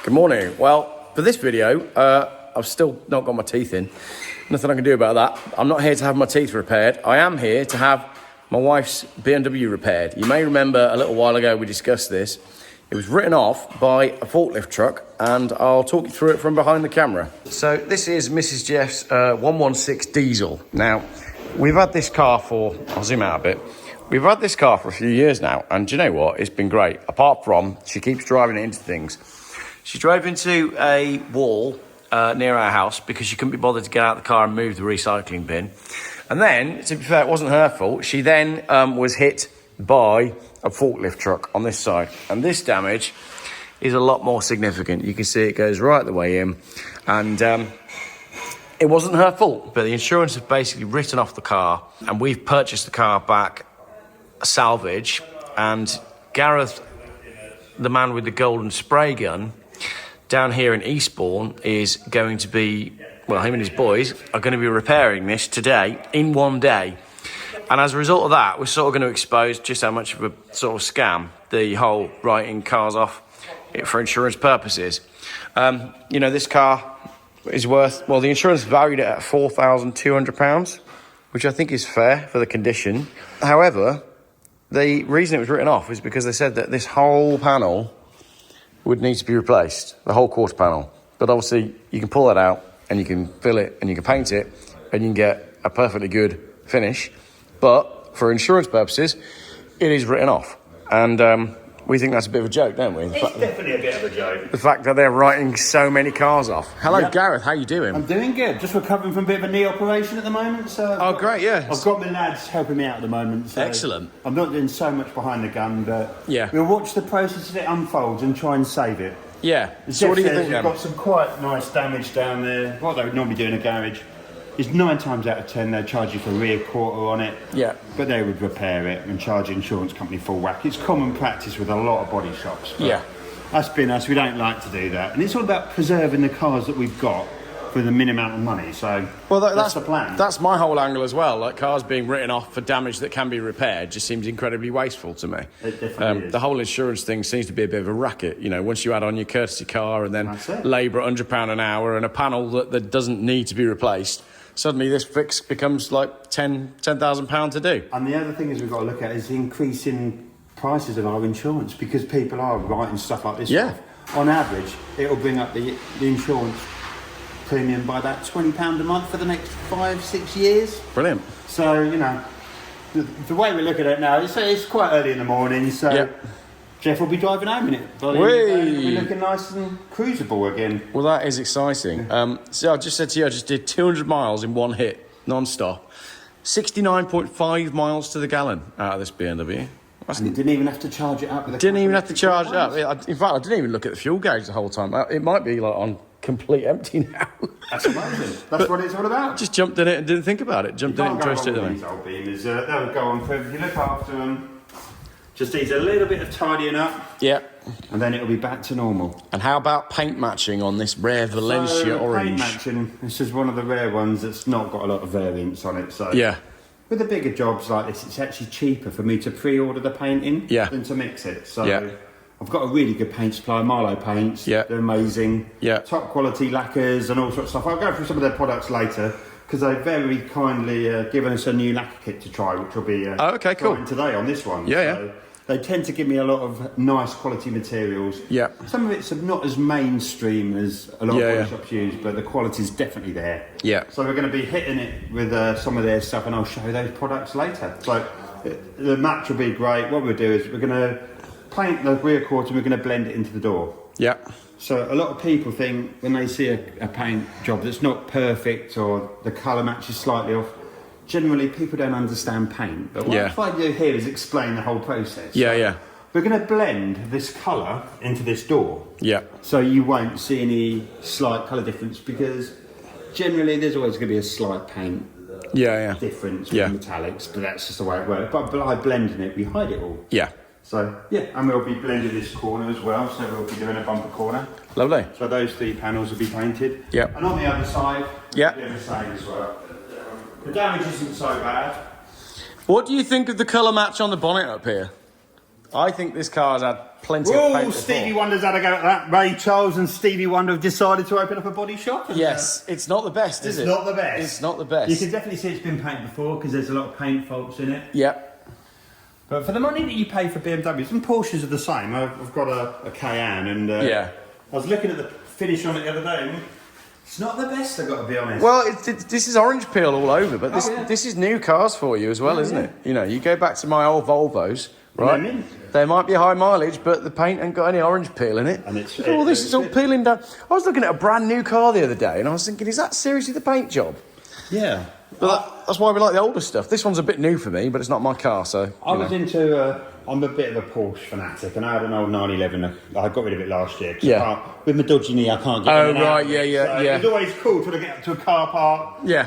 Good morning. Well, for this video, I've still not got my teeth in. Nothing I can do about that. I'm not here to have my teeth repaired. I am here to have my wife's BMW repaired. You may remember a little while ago we discussed this. It was written off by a forklift truck, and I'll talk you through it from behind the camera. So this is Mrs. Geoff's 116 diesel. Now, we've had this car for, I'll zoom out a bit. We've had this car for a few years now, and do you know what? It's been great. Apart from, she keeps driving it into things. She drove into a wall near our house because she couldn't be bothered to get out of the car and move the recycling bin. And then, to be fair, it wasn't her fault. She then was hit by a forklift truck on this side. And this damage is a lot more significant. You can see it goes right the way in. And it wasn't her fault, but the insurance have basically written off the car. And we've purchased the car back salvage. And Gareth, the man with the golden spray gun, down here in Eastbourne is going to be, well, him and his boys are going to be repairing this today in one day. And as a result of that, we're sort of going to expose just how much of a sort of scam the whole writing cars off for insurance purposes. You know, this car is worth, well, the insurance valued it at £4,200, which I think is fair for the condition. However, the reason it was written off is because they said that this whole panel would need to be replaced, the whole quarter panel. But obviously, you can pull that out and you can fill it and you can paint it and you can get a perfectly good finish. But for insurance purposes, it is written off. And we think that's a bit of a joke, don't we? It's definitely a bit of a joke. The fact that they're writing so many cars off. Hello, Yep. Gareth, how you doing? I'm doing good. Just recovering from a bit of a knee operation at the moment. So Great, yeah. I've got my lads helping me out at the moment. So Excellent. I'm not doing so much behind the gun, but Yeah. we'll watch the process as it unfolds and try and save it. Yeah. As So what do you Geoff think says, then? we've got some quite nice damage down there. What they would normally do in a garage is 9 times out of 10 they'd charge you for a rear quarter on it. Yeah. But they would repair it and charge the insurance company full whack. It's common practice with a lot of body shops. But Yeah. us being us, we don't like to do that. And it's all about preserving the cars that we've got for the minimum amount of money. So Well, that's the plan. That's my whole angle as well. Like cars being written off for damage that can be repaired just seems incredibly wasteful to me. It definitely is. The whole insurance thing seems to be a bit of a racket. You know, once you add on your courtesy car and then That's it. labour at £100 an hour and a panel that doesn't need to be replaced, suddenly this fix becomes like £10,000 to do. And the other thing is we've got to look at is the increasing prices of our insurance because people are writing stuff like this Yeah. off. On average, it'll bring up the insurance premium by about £20 a month for the next 5-6 years. Brilliant. So, you know, the way we look at it now, it's quite early in the morning, so Yep. Geoff will be driving home in it. We'll be looking nice and cruisable again. Well, that is exciting. So I just said to you, I just did 200 miles in one hit, non-stop. 69.5 miles to the gallon out of this BMW. And you didn't even have to charge it up. With a Didn't even have to couple of charge it up. ones. In fact, I didn't even look at the fuel gauge the whole time. It might be like on complete empty now. That's amazing. That's what it's all about. Just jumped in it and didn't think about it. Jumped in it and traced it. These old beamers, they'll go on forever. If you look after them, just needs a little bit of tidying up, Yeah. and then it'll be back to normal. And how about paint matching on this rare Valencia So, orange? Paint matching, this is one of the rare ones that's not got a lot of variants on it. So Yeah. with the bigger jobs like this, it's actually cheaper for me to pre-order the painting Yeah. than to mix it. So Yeah. I've got a really good paint supplier, Marlowe Paints. Yeah. They're amazing. Yeah. Top quality lacquers and all sorts of stuff. I'll go through some of their products later because they've very kindly given us a new lacquer kit to try, which will be okay, cool. starting today on this one. Yeah, So they tend to give me a lot of nice quality materials. Yeah. Some of it's not as mainstream as a lot Yeah, of yeah. body shops use, but the quality's definitely there. Yeah. So we're going to be hitting it with some of their stuff, and I'll show you those products later. So the match will be great. What we'll do is we're going to paint the rear quarter and we're going to blend it into the door. Yeah. So a lot of people think when they see a paint job that's not perfect or the colour match is slightly off, generally people don't understand paint. But what Yeah. I try to do here is explain the whole process. Yeah, yeah. We're going to blend this colour into this door. Yeah. So you won't see any slight colour difference because generally there's always going to be a slight paint Yeah, yeah. difference Yeah. with metallics, but that's just the way it works. But by blending it, we hide it all. Yeah. So, yeah, and we'll be blending this corner as well, so we'll be doing a bumper corner. Lovely. So those 3 panels will be painted. Yeah. And on the other side, Yeah. we'll do the same as well. The damage isn't so bad. What do you think of the colour match on the bonnet up here? I think this car's had plenty of paint Oh, before. Stevie Wonder's had a go at that. Ray Charles and Stevie Wonder have decided to open up a body shop. And, Yes, it's not the best, is it? It's not the best. It's not the best. You can definitely see it's been painted before because there's a lot of paint faults in it. Yep. But for the money that you pay for BMWs, and Porsches are the same. I've got a Cayenne, and Yeah. I was looking at the finish on it the other day, and it's not the best, I've got to be honest. Well, this is orange peel all over, but this Oh, yeah. this is new cars for you as well, isn't it? You know, you go back to my old Volvos, right? They're mint. They might be high mileage, but the paint ain't got any orange peel in it. And it's- all this it's is all good. peeling down. I was looking at a brand new car the other day, and I was thinking, is that seriously the paint job? Yeah. But that's why we like the older stuff. This one's a bit new for me, but it's not my car, so. I was into, I'm a bit of a Porsche fanatic, and I had an old 911. I got rid of it last year. 'Cause Yeah. I can't, with my dodgy knee, I can't get Oh, in and out right, of yeah, it. yeah, So yeah. It's always cool to get up to a car park, Yeah.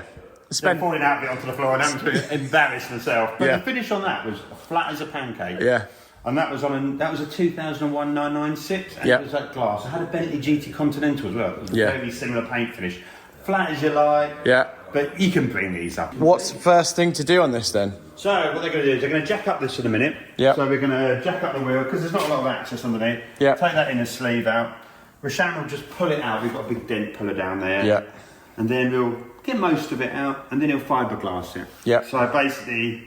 then falling out of it onto the floor and having to embarrass myself. But Yeah. the finish on that was flat as a pancake. Yeah. And that was a 2001 996, and Yeah. it was that glass. I had a Bentley GT Continental as well. It was a Yeah. very similar paint finish. Flat as you like. Yeah. But you can bring these up. What's the first thing to do on this then? So what they're going to do is they're going to jack up this in a minute. Yep. So we're going to jack up the wheel because there's not a lot of access underneath. Yep. Take that inner sleeve out. Rashan will just pull it out. We've got a big dent puller down there. Yep. And then we'll get most of it out, and then he'll fiberglass it. Yep. So basically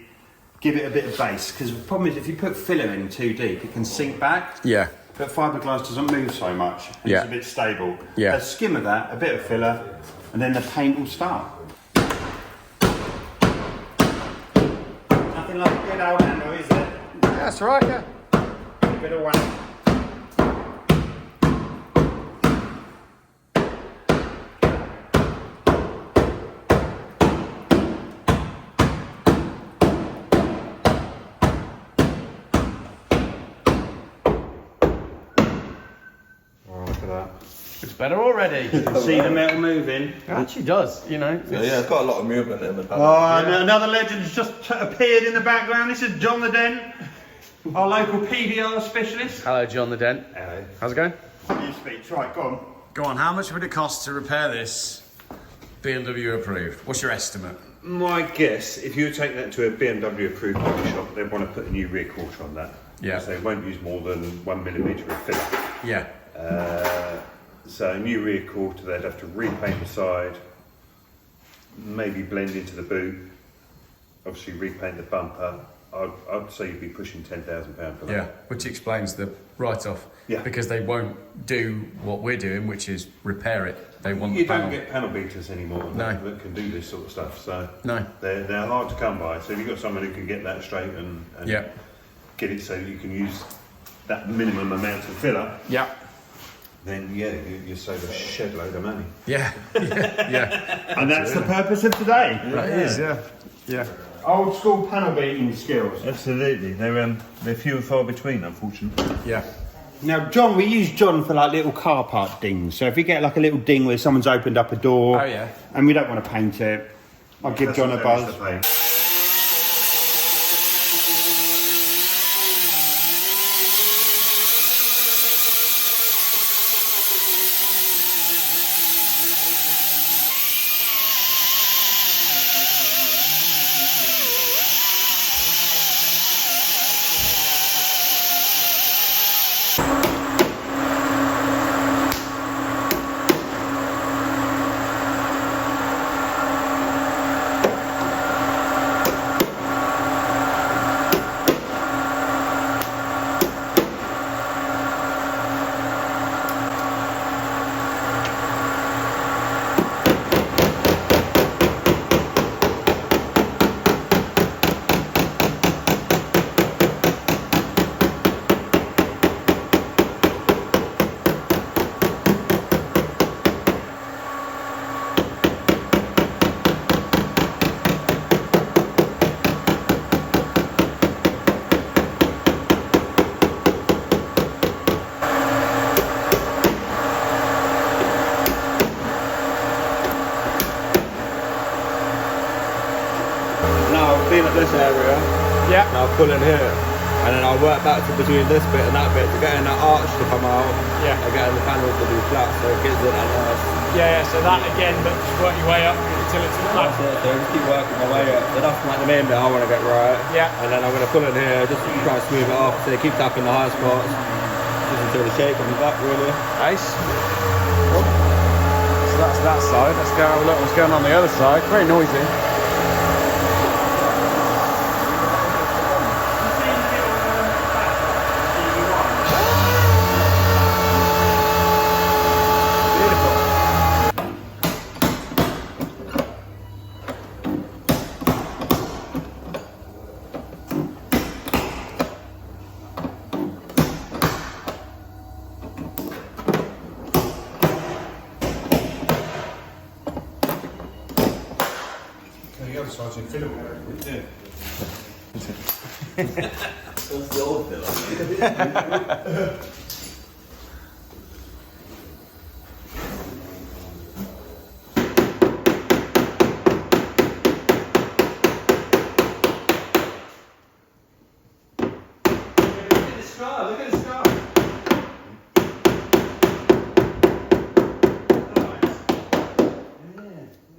give it a bit of base, because the problem is if you put filler in too deep, it can sink back. Yeah. But fiberglass doesn't move so much. And Yeah. It's a bit stable. Yeah. A skim of that, a bit of filler, and then the paint will start. Nothing like a good old hammer, is there? That's right, yeah. A bit of whack. Oh, look at that. It's better already. See the metal moving? It actually does, you know. Yeah, it's got a lot of movement in the panel. Oh, and another legend's just appeared in the background. This is John the Dent, our local PDR specialist. Hello, John the Dent. Hello. How's it going? You speak, right, go on. Go on, how much would it cost to repair this BMW approved? What's your estimate? My guess, if you take that to a BMW approved body shop, they'd want to put a new rear quarter on that. Yeah. Because they won't use more than 1 millimetre of filler. Yeah. So a new rear quarter, they'd have to repaint the side, maybe blend into the boot, obviously repaint the bumper. I'd say you'd be pushing £10,000 for that. Yeah, which explains the write-off. Yeah. Because they won't do what we're doing, which is repair it. They want You the panel. don't get panel beaters anymore No. that can do this sort of stuff. So No. they're hard to come by. So if you've got someone who can get that straight and Yeah. get it so you can use that minimum amount of filler, Yeah. then yeah, you save a shed load of money. Yeah. Yeah. And that's the purpose of today. That is, yeah. Yeah. Old school panel beating skills. Absolutely, they're few and far between, unfortunately. Yeah. Now, John, we use John for like little car park dings. So if we get like a little ding where someone's opened up a door, Oh, yeah. and we don't want to paint it, I'll give John a buzz. Now I'll clean up this area, Yeah. and I'll pull in here. And then I'll work back to between this bit and that bit to get in that arch to come out. Yeah. And getting the panel to be flat so it gives it that nice. Yeah, so that again, but just work your way up. until it's flat. That's it, so just keep working my way up. So that's like the main bit I want to get right. Yeah. And then I'm going to pull it here, just try and smooth it off. So keep tapping the high spots, just until the shape comes back, really. Nice. Cool. So that's that side. Let's go have a look what's going on the other side. Very noisy. The other side's in filler. Yeah. That's the old filler.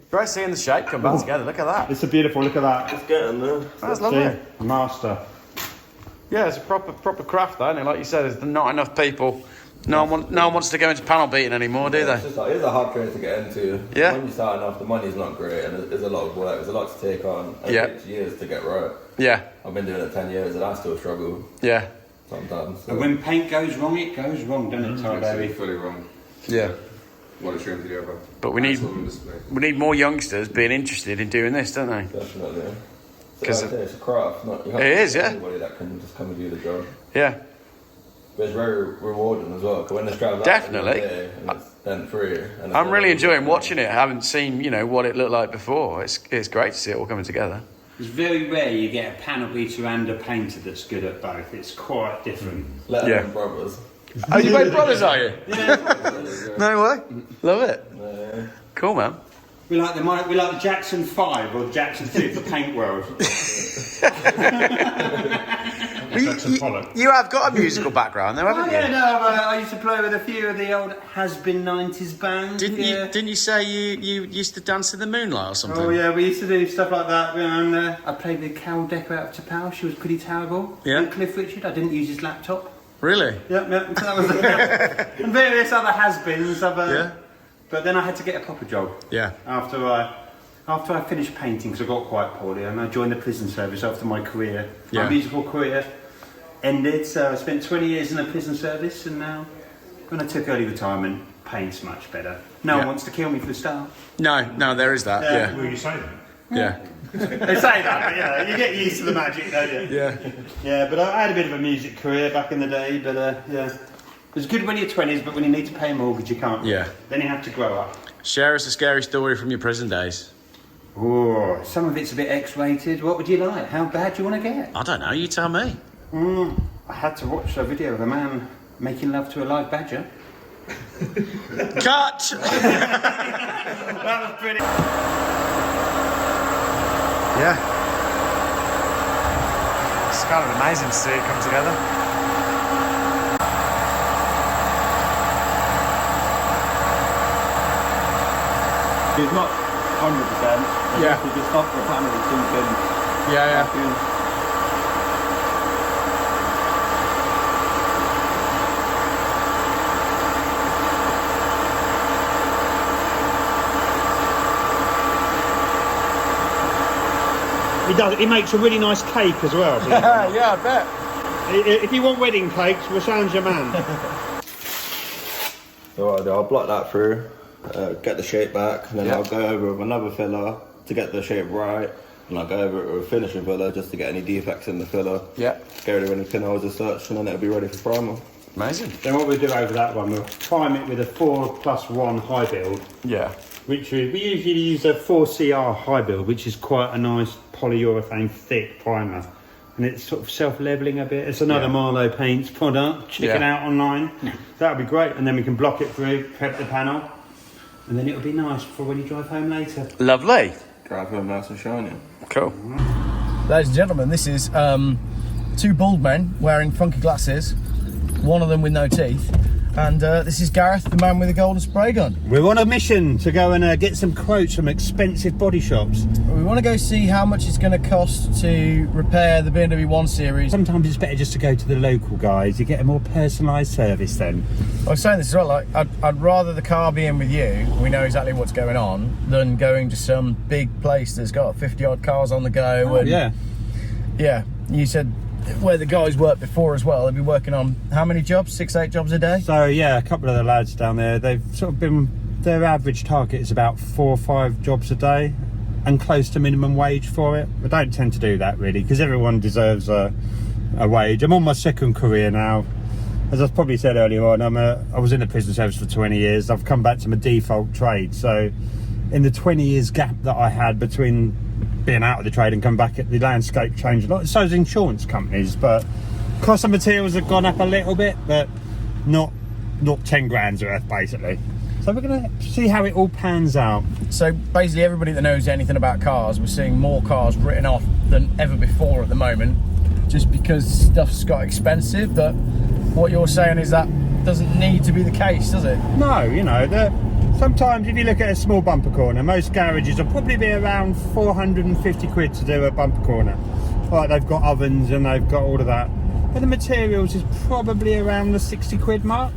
Great seeing the shape come back together. Look at that. It's a beautiful, look at that. It's getting there. That's lovely. See? Master. Yeah, it's a proper craft, though, isn't it? Like you said, there's not enough people. No one wants to go into panel beating anymore, do they? It's just like, it's a hard trade to get into. Yeah. When you start off, the money's not great, and there's a lot of work. There's a lot to take on. And Yeah. It takes years to get right. Yeah, I've been doing it 10 years, and I still struggle yeah, sometimes. So. And when paint goes wrong, it goes wrong, doesn't it, Ty Baby? Fully wrong. yeah. One extreme to the other. But we need more youngsters being interested in doing this, don't they? Definitely. So 'Cause like I say, it's a craft. Not, you It is, yeah. Anybody that can just come and do the job. Yeah, But it's very rewarding as well. 'Cause when this drives Definitely. and it's dent free. And I'm really enjoying watching it. I haven't seen, what it looked like before. It's great to see it all coming together. It's very rare you get a panel beater and a painter that's good at both. It's quite different. Let Yeah. alone brothers. Oh, you both brothers, are you? No way. Love it. Cool, man. We like the Jackson 5 or Jackson 2 for paint world. You have got a musical background, though, haven't Oh you? yeah, no, I used to play with a few of the old has-been 90s bands. Didn't you say you used to dance in the moonlight or something? Oh yeah, we used to do stuff like that. And I played with Carol Decker out of Tapau. She was pretty terrible. Yeah. And Cliff Richard. I didn't use his laptop. Really? Yep. That was and various other has-beens. Yeah. But then I had to get a proper job Yeah. after I finished painting because I got quite poorly, and I joined the prison service after my career. Yeah. My musical career ended, so I spent 20 years in the prison service, and now when I took early retirement, paint's much better. No one wants to kill me for a start. No, there is that. Yeah. Will you say that? Yeah. They say that, but you get used to the magic, don't you? Yeah. Yeah, but I had a bit of a music career back in the day, but yeah. It was good when you're 20s, but when you need to pay a mortgage, you can't. Yeah. Then you have to grow up. Share us a scary story from your prison days. Oh, some of it's a bit X-rated. What would you like? How bad do you want to get? I don't know. You tell me. I had to watch a video of a man making love to a live badger. Cut. That was pretty. Yeah. It's kind of amazing to see it come together. It's not 100%. Yeah. You just stop the panel and something. Yeah. He does. He makes a really nice cake as well. Yeah, I bet. If you want wedding cakes, Rashawn's your man. So I'll block that through, get the shape back, and then Yeah. I'll go over with another filler to get the shape right, and I'll go over it with a finishing filler just to get any defects in the filler. Yeah. Get rid of any pinholes as such, and then it'll be ready for primer. Amazing. Then what we'll do over that one, we'll prime it with a 4+1 high build. Yeah. Which we usually use a 4CR high build, which is quite a nice polyurethane thick primer. And it's sort of self-leveling a bit. It's another Marlowe Paints product. Check it out online. That'll be great. And then we can block it through, prep the panel. And then it'll be nice for when you drive home later. Lovely. Drive home nice and shiny. Cool. Ladies and gentlemen, this is two bald men wearing funky glasses, one of them with no teeth, And this is Gareth, the man with the golden spray gun. We're on a mission to go and get some quotes from expensive body shops. We want to go see how much it's going to cost to repair the BMW 1 Series. Sometimes it's better just to go to the local guys. You get a more personalised service then. I was saying this as well, like, I'd rather the car be in with you, we know exactly what's going on, than going to some big place that's got 50 odd cars on the go. Oh, and yeah. Yeah, you said where the guys worked before as well, they'd be working on how many jobs? 6-8 jobs a day? So yeah, a couple of the lads down there, they've sort of been, their average target is about 4 or 5 jobs a day and close to minimum wage for it. I don't tend to do that really, because everyone deserves a wage. I'm on my second career now. As I've probably said earlier on, I was in the prison service for 20 years. I've come back to my default trade. So in the 20 years gap that I had between being out of the trade and come back, at the landscape changed a lot. So has insurance companies, but cost of materials have gone up a little bit, but not 10 grand's worth basically. So we're going to see how it all pans out. So basically everybody that knows anything about cars, we're seeing more cars written off than ever before at the moment, just because stuff's got expensive. But what you're saying is that doesn't need to be the case, does it? No, you know, sometimes if you look at a small bumper corner, most garages will probably be around 450 quid to do a bumper corner. Like, they've got ovens and they've got all of that. But the materials is probably around the 60 quid mark.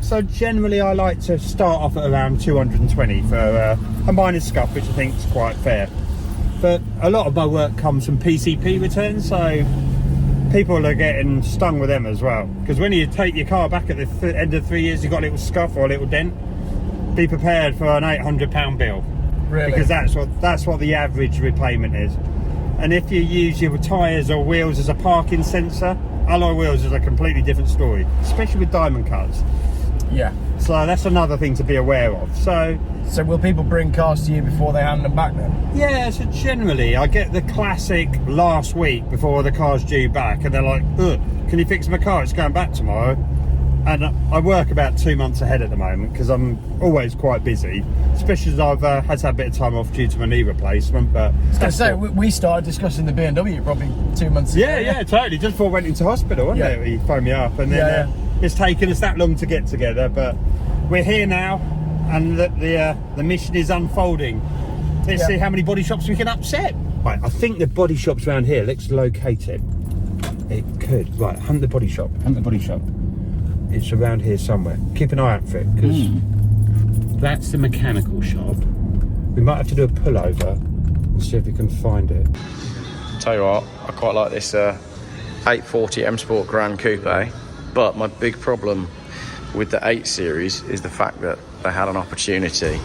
So generally I like to start off at around 220 for a minor scuff, which I think is quite fair. But a lot of my work comes from PCP returns, so people are getting stung with them as well. Because when you take your car back at the end of 3 years, you've got a little scuff or a little dent, be prepared for an £800 bill. Really? Because that's what the average repayment is. And if you use your tyres or wheels as a parking sensor, alloy wheels is a completely different story, especially with diamond cuts. Yeah. So that's another thing to be aware of. So will people bring cars to you before they hand them back then? yeah, so generally I get the classic last week before the car's due back, and they're like, "Ugh, can you fix my car? It's going back tomorrow." And I work about 2 months ahead at the moment because I'm always quite busy, especially as I've had to have a bit of time off due to my knee replacement. But I was going to say, we started discussing the BMW probably 2 months ago. yeah, totally. Just before I went into hospital, wasn't it? He phoned me up, and then it's taken us that long to get together, but we're here now, and the mission is unfolding. Let's see how many body shops we can upset. Right, I think the body shops around here. Let's locate it. It could. Right, hunt the body shop. It's around here somewhere. Keep an eye out for it, because that's the mechanical shop. We might have to do a pullover and see if we can find it. Tell you what, I quite like this 840 M Sport Grand Coupe, but my big problem with the 8 Series is the fact that they had an opportunity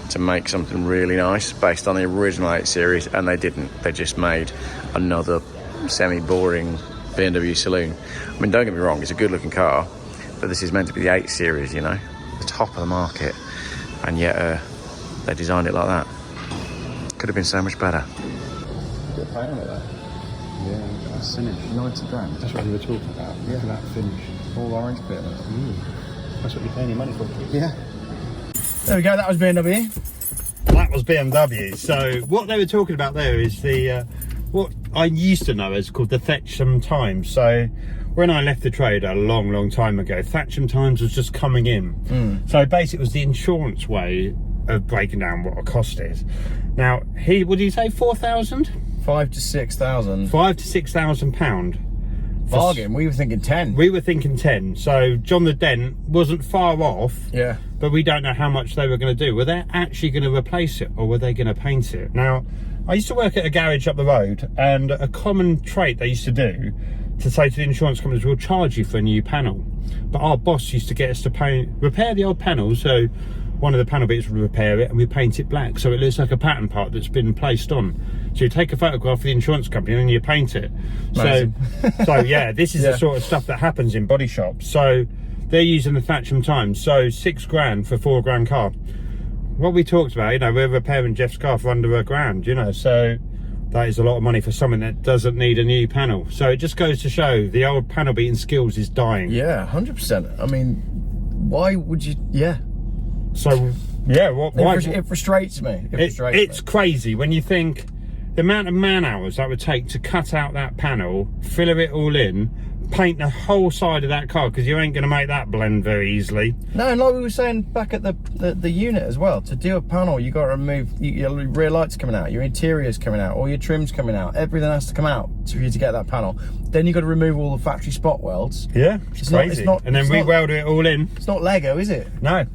to make something really nice based on the original 8 Series, and they didn't. They just made another semi-boring BMW saloon. I mean, don't get me wrong, it's a good looking car, but this is meant to be the 8 Series, you know, the top of the market, and yet they designed it like that. Could have been so much better. Good pay on it though. Yeah, that's finish. 90 grand. That's what we were talking about. Look at that finish. All orange bit. That's what you're paying your money for. Yeah. There we go, that was BMW. That was BMW. So what they were talking about there is the what I used to know as called the Thatcham Times. So when I left the trade a long time ago, Thatcham Times was just coming in. So basically it was the insurance way of breaking down what a cost is. Now, what did you say, 4,000? 5 to 6,000. £5,000 to £6,000. Bargain, we were thinking 10. We were thinking 10. So John the Dent wasn't far off. Yeah. But we don't know how much they were going to do. Were they actually going to replace it, or were they going to paint it? Now, I used to work at a garage up the road, and a common trait they used to do to say to the insurance companies, we'll charge you for a new panel. But our boss used to get us to repair the old panels. So one of the panel bits would repair it, and we paint it black so it looks like a pattern part that's been placed on. So you take a photograph of the insurance company and then you paint it. So yeah, this is the sort of stuff that happens in body shops. So they're using the Thatcham Times. So £6,000 for a £4,000 car. What we talked about, you know, we're repairing Geoff's car for under £1,000, you know, so that is a lot of money for something that doesn't need a new panel. So it just goes to show the old panel beating skills is dying. Yeah, 100%. I mean, why would you? Yeah. So yeah, why? It frustrates me. It's crazy when you think the amount of man hours that would take to cut out that panel, fill it all in, paint the whole side of that car, because you ain't going to make that blend very easily. No, and like we were saying back at the unit as well, to do a panel, you got to remove your rear lights coming out, your interior's coming out, all your trim's coming out, everything has to come out for you to get that panel. Then you got to remove all the factory spot welds. Yeah, it's crazy. And then re-weld it all in. It's not Lego, is it? No.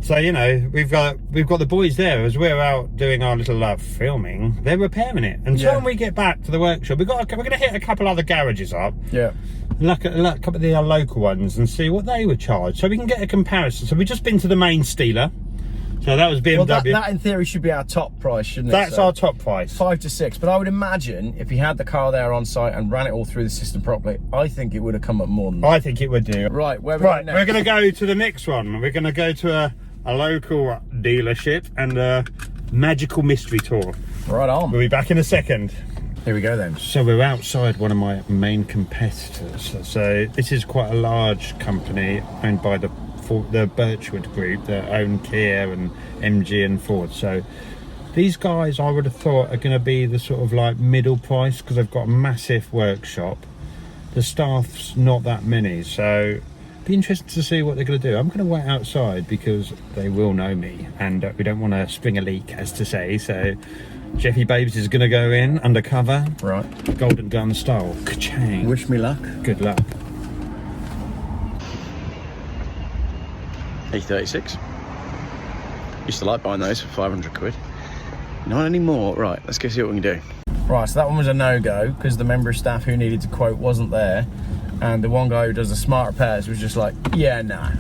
So, you know, we've got the boys there as we're out doing our little filming. They're repairing it. Until we get back to the workshop, we're going to hit a couple other garages up. Yeah. Look at a couple of the local ones and see what they were charged, so we can get a comparison. So we've just been to the main Steeler. So that was BMW. Well, that in theory should be our top price, shouldn't it? That's our top price. 5 to 6. But I would imagine if he had the car there on site and ran it all through the system properly, I think it would have come up more than that. I think it would do. Right, where we're going to go to the next one. We're going to go to a local dealership and a magical mystery tour. Right on. We'll be back in a second. Here we go then. So we're outside one of my main competitors. So this is quite a large company owned by the Birchwood Group that own Kia and MG and Ford. So these guys, I would have thought, are going to be the sort of like middle price, because they've got a massive workshop. The staff's not that many, so be interested to see what they're going to do. I'm going to wait outside because they will know me, and we don't want to spring a leak, as to say. So Jeffy Babes is going to go in undercover, right, golden gun style. Ka-chang. Wish me luck. Good luck. E36. Used to like buying those for 500 quid. Not anymore. Right, let's go see what we can do. Right, so that one was a no-go because the member of staff who needed to quote wasn't there, and the one guy who does the smart repairs was just like, yeah, nah.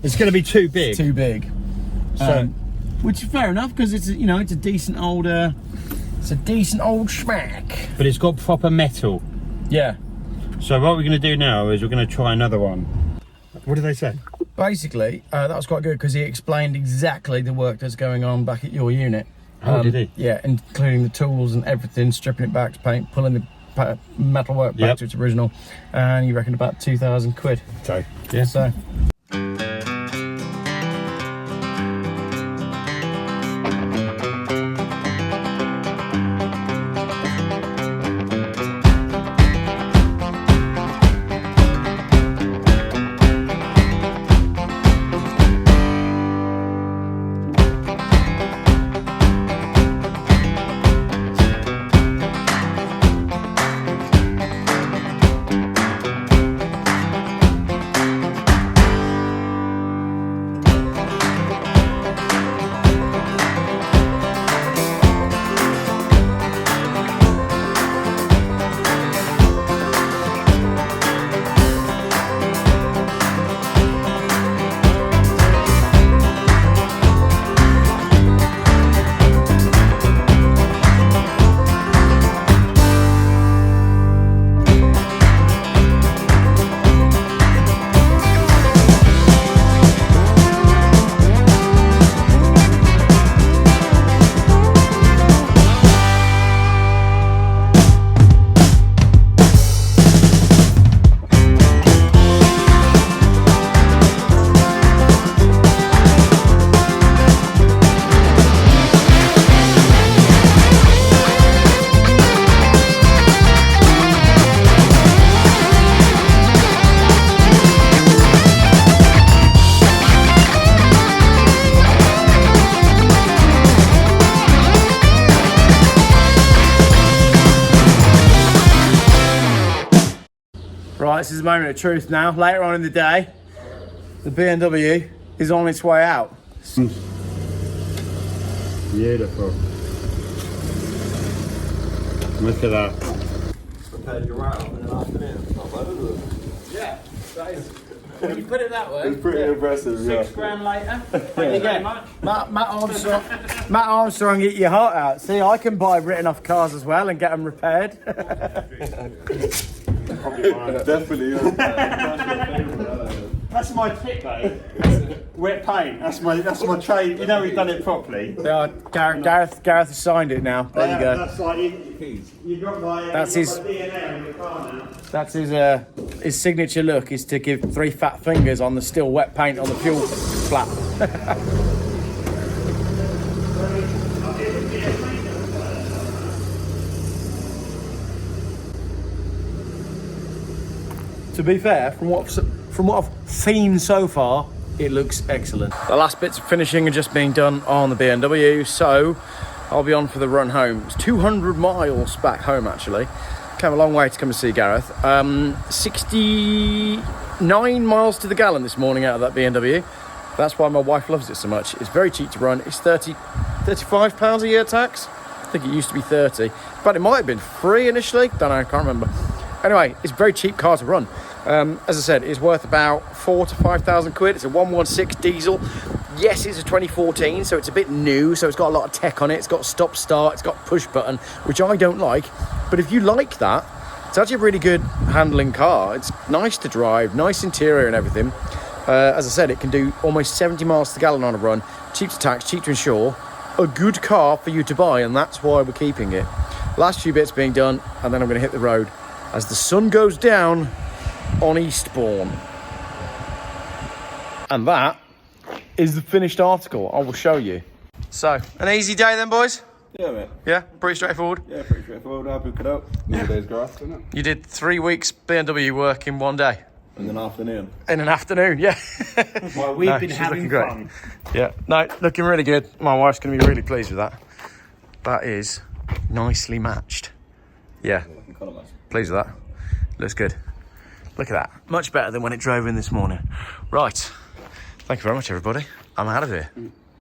It's going to be too big. It's too big. So, which is fair enough, because it's, you know, it's a decent old schmack. But it's got proper metal. Yeah. So what we're going to do now is we're going to try another one. What did they say? Basically, that was quite good because he explained exactly the work that's going on back at your unit. Oh, did he? Yeah, including the tools and everything, stripping it back to paint, pulling the metal work back to its original, and you reckon about 2,000 quid. So, yeah. So. Right, this is the moment of truth now. Later on in the day, the BMW is on its way out. Beautiful. Look at that. Prepared you out in an afternoon. Not bad, is it? Yeah, that is. When you put it that way, It's pretty impressive, £6 grand later. There you go. Matt Armstrong, eat your heart out. See, I can buy written off cars as well and get them repaired. Definitely. That's my tip, though. Wet paint. That's my trade. You know we've done it properly. Yeah, Gareth has signed it now. There you go. That's like you got my. That's his. DNA on your car now. That's his signature look is to give 3 fat fingers on the still wet paint on the fuel flap. to be fair, from what I've seen so far, it looks excellent. The last bits of finishing are just being done on the BMW, so I'll be on for the run home. It's 200 miles back home, actually. Came a long way to come and see Gareth. 69 miles to the gallon this morning out of that BMW. That's why my wife loves it so much. It's very cheap to run. It's £35 a year tax. I think it used to be 30, but it might have been free initially. Don't know, I can't remember. Anyway, it's a very cheap car to run. As I said, it's worth about 4,000 to 5,000 quid. It's a 116 diesel. Yes, it's a 2014, so it's a bit new, so it's got a lot of tech on it. It's got stop start, it's got push button, which I don't like. But if you like that, it's actually a really good handling car. It's nice to drive, nice interior and everything. As I said, it can do almost 70 miles to the gallon on a run. Cheap to tax, cheap to insure. A good car for you to buy, and that's why we're keeping it. Last few bits being done, and then I'm going to hit the road as the sun goes down on Eastbourne. And that is the finished article. I will show you. So, an easy day then, boys? Yeah, mate. Yeah, pretty straightforward. Yeah, pretty straightforward. I'll book it up. Nowadays, Gareth, isn't it? You did 3 weeks BMW work in one day. In an afternoon. In an afternoon, yeah. Well, we've been she's having looking great. fun. Yeah, no, looking really good. My wife's going to be really pleased with that. That is nicely matched. Yeah, pleased with that. Looks good. Look at that. Much better than when it drove in this morning. Right. Thank you very much, everybody. I'm out of here.